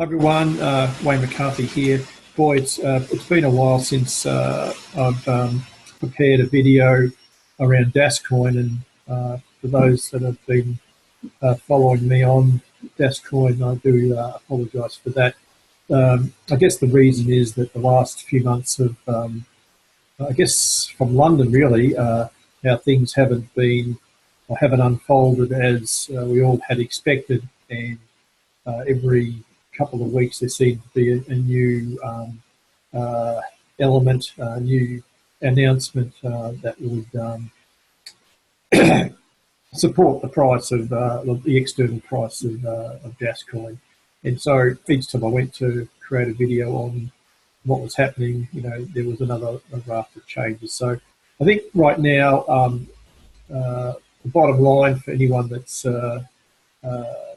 Hi everyone, Wayne McCarthy here. Boy, it's been a while since I've prepared a video around Dascoin, and for those that have been following me on Dascoin, I do apologise for that. I guess the reason is that the last few months have, I guess, from London really, how things haven't been or haven't unfolded as we all had expected, and every couple of weeks there seemed to be a new element, a new announcement that would support the price of the external price of Dascoin. And so each time I went to create a video on what was happening, there was another raft of changes. So I think right now, the bottom line for anyone that's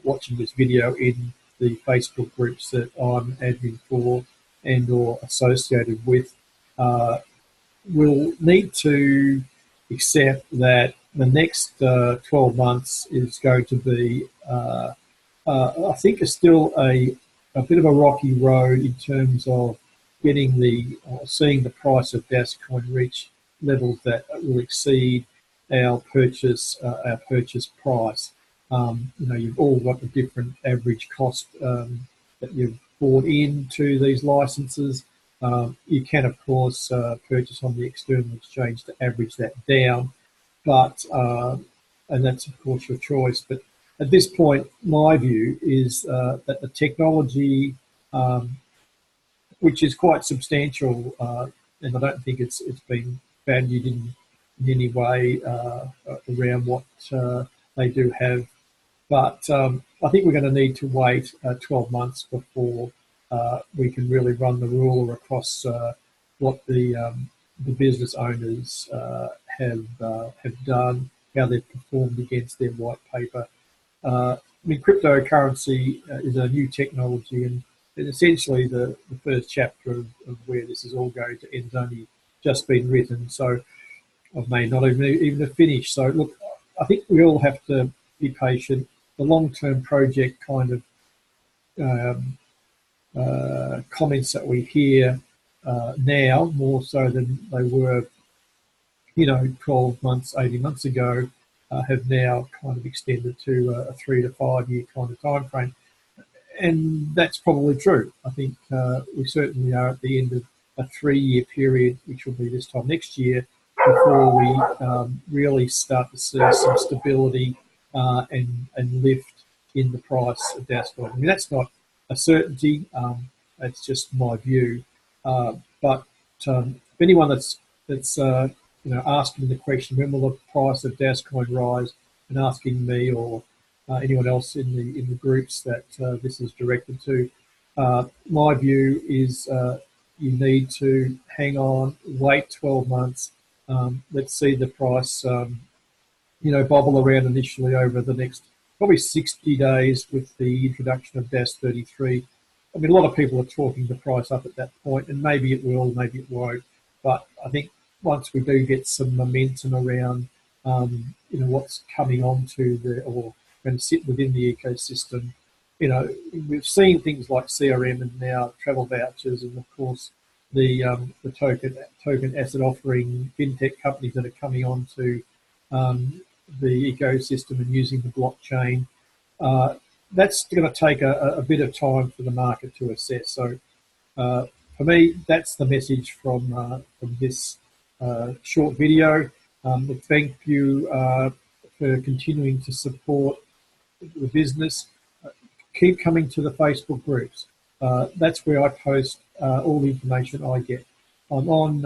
watching this video in the Facebook groups that I'm admin for and or associated with, will need to accept that the next 12 months is going to be, I think, is still a bit of a rocky road in terms of getting seeing the price of Dascoin reach levels that will exceed our purchase price. You've all got the different average cost that you've bought into these licenses. You can, of course, purchase on the external exchange to average that down, but and that's, of course, your choice. But at this point, my view is that the technology, which is quite substantial, and I don't think it's been valued in any way around what they do have. But I think we're going to need to wait 12 months before we can really run the ruler across what the business owners have done, how they've performed against their white paper. Cryptocurrency is a new technology, and essentially the first chapter of where this is all going to end has only just been written, so I may not even have finished. So look, I think we all have to be patient. The long-term project kind of comments that we hear now, more so than they were, 12 months, 18 months ago, have now kind of extended to a 3 to 5 year kind of time frame. And that's probably true. I think we certainly are at the end of a 3-year period, which will be this time next year, before we really start to see some stability and lift in the price of Dascoin. I mean, that's not a certainty. That's just my view. But if anyone that's asking the question, when will the price of Dascoin rise, and asking me or anyone else in the groups that this is directed to, my view is you need to hang on, wait 12 months. Let's see the price, bobble around initially over the next probably 60 days with the introduction of DAS 33. I mean, a lot of people are talking the price up at that point, and maybe it will, maybe it won't. But I think once we do get some momentum around, what's coming onto or going to sit within the ecosystem, we've seen things like CRM and now travel vouchers, and of course the token asset offering fintech companies that are coming onto the ecosystem and using the blockchain. That's going to take a bit of time for the market to assess. So for me, that's the message from this short video. Thank you for continuing to support the business. Keep coming to the Facebook groups. That's where I post all the information I get. I'm on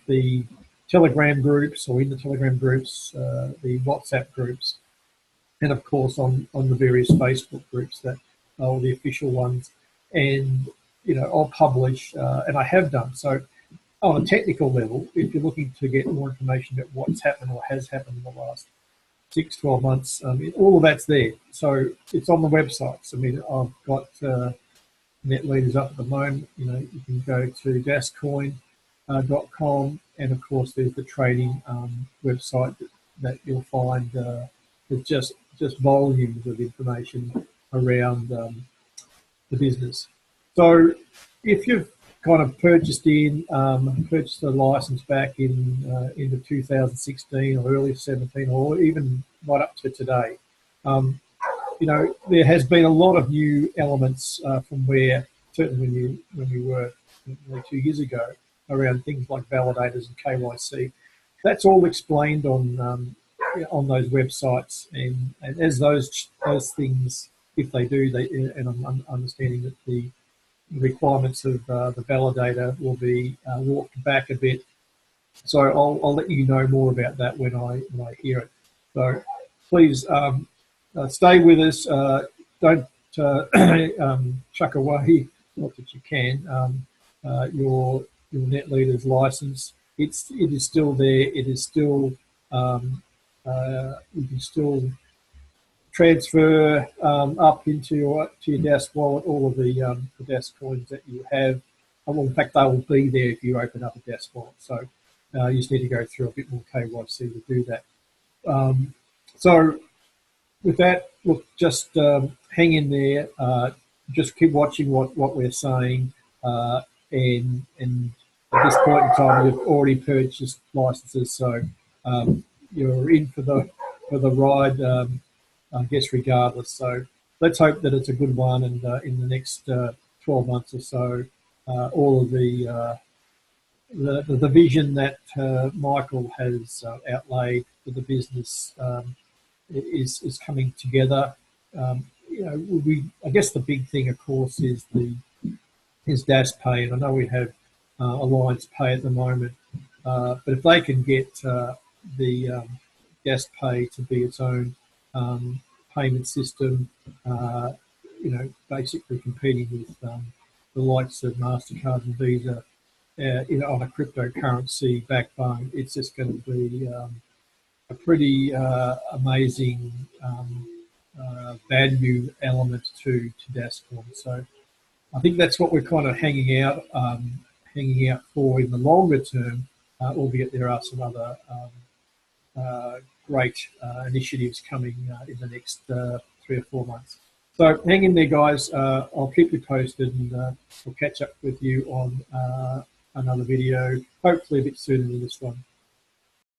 the Telegram groups, or in the Telegram groups, the WhatsApp groups, and of course on the various Facebook groups that are the official ones. And I'll publish, and I have done so. On a technical level, if you're looking to get more information about what's happened or has happened in the last 6-12 months, all of that's there. So it's on the websites. I mean, I've got net leaders up at the moment. You can go to dascoin.com, and of course there's the trading website that you'll find. There's just volumes of information around the business. So if you've kind of purchased a license back in into 2016 or early 17 or even right up to today, you know, there has been a lot of new elements from where certainly when you were 2 years ago around things like validators and KYC. That's all explained on those websites, and as those things, if they do, and I'm understanding that the requirements of the validator will be walked back a bit. So I'll let you know more about that when I hear it. So please stay with us. Don't chuck away, not that you can, your NetLeaders license. It is still there. It is still you can still transfer up into your Dask wallet all of the Dascoins that you have. Well, in fact, they will be there if you open up a Dask wallet. So you just need to go through a bit more KYC to do that. So with that, look, just hang in there. Just keep watching what we're saying, and at this point in time, you've already purchased licenses, so you're in for the ride, I guess, regardless. So let's hope that it's a good one, and in the next 12 months or so, all of the vision that Michael has outlaid for the business is coming together. You know, I guess the big thing, of course, is Dash Pay, and I know we have Alliance Pay at the moment, but if they can get the Dash Pay to be its own payment system, you know, basically competing with the likes of MasterCard and Visa, you know, on a cryptocurrency backbone, it's just going to be a pretty amazing value element to Dascoin. So I think that's what we're kind of hanging out for in the longer term, albeit there are some other great initiatives coming in the next 3 or 4 months. So hang in there, guys. I'll keep you posted, and we'll catch up with you on another video, hopefully a bit sooner than this one.